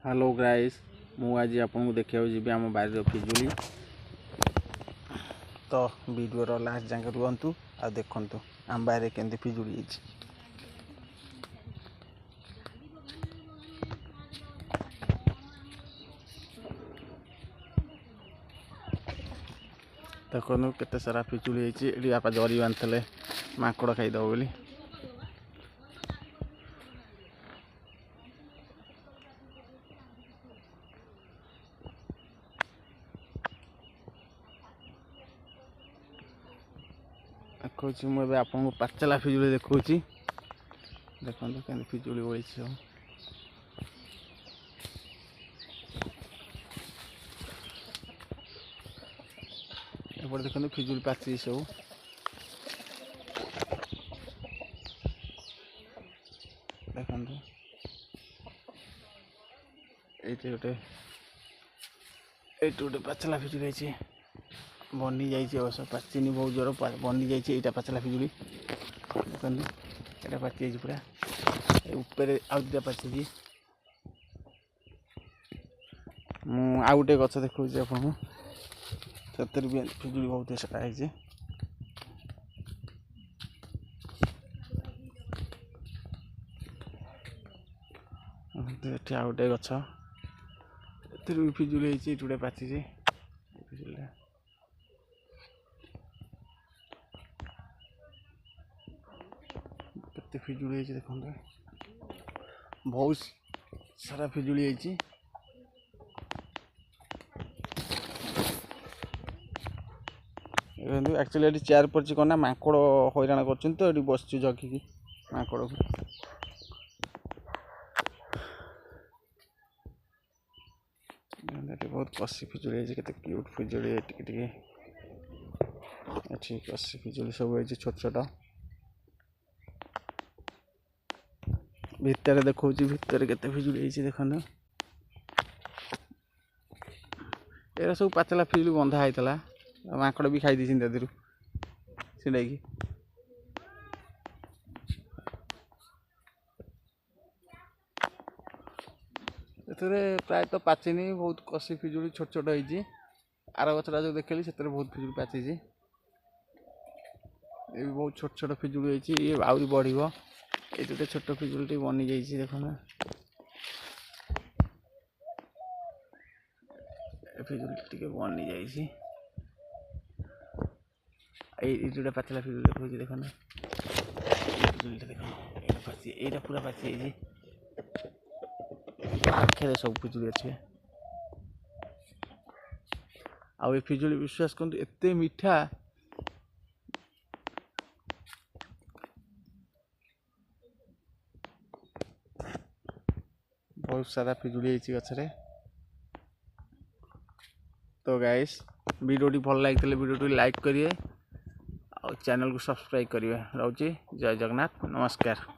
Hello guys मु आज आपको देखा जी आम बारी पिजुली तो वीडियो लास्ट जाके रुहतु आ देखु आम बारे के पिजुली देखु केते सारा पिजुली ये आप जरी बांधे माकड़ खाईद बोली देखो मुझे आपको पाचला पिजुली देखा देखो के पिजुली बड़ी सब एपटे देखो पिजुली पाची सब देखो ये गोटे पाचला पिजुली बनी जाइए अवश्य पाचिनी बहुत जोर बनी जाइए पाचला पिजुली देखो ये पाची पूरा ऊपर आउ दुटा पाची आउ गोटे गच देखा आपको भी पिजुली बहुत सारा है आउ गोटे गच भी पिजुली गोटे पाची पिजुली केते पिजुली देखो बहुत सारा पिजुली एक्चुअली ये चेयर पड़ी कौन ना माकड़ हैरान कर बस जगिकी माकड़ को बहुत कसी पिजुली केते क्यूट पिजुली टिके कसी पिजुली सब छोट छोट भितर देखा भितर केते पिजुली देखो ये सब पाचला पिजुली बंधा होता माकड़ भी खाई दी दादू छिड़ाई प्रायतः पाचिनी बहुत कसी पिजुली छोट छोट होती आर गचटा जो देखली से बहुत पिजुली पाची ये भी बहुत छोट छोट पिजुली ये आहरी बढ़ ये गोटे छोट पिजुली बनी जाइए देख पिजुली टे बनी जाइए ये पाचला पिजुली देखो ना पिजुली देखो पाची यहाँ पूरा पाची आखे सब पिजुली अच्छे आउ पिजुली विश्वास करूँ एत मीठा बहुत सारा पिजुली गचरे तो गाइस वीडियो भल लगी वीडियो लाइक करिए और चैनल को सब्सक्राइब करिए रोचे जय जगन्नाथ नमस्कार।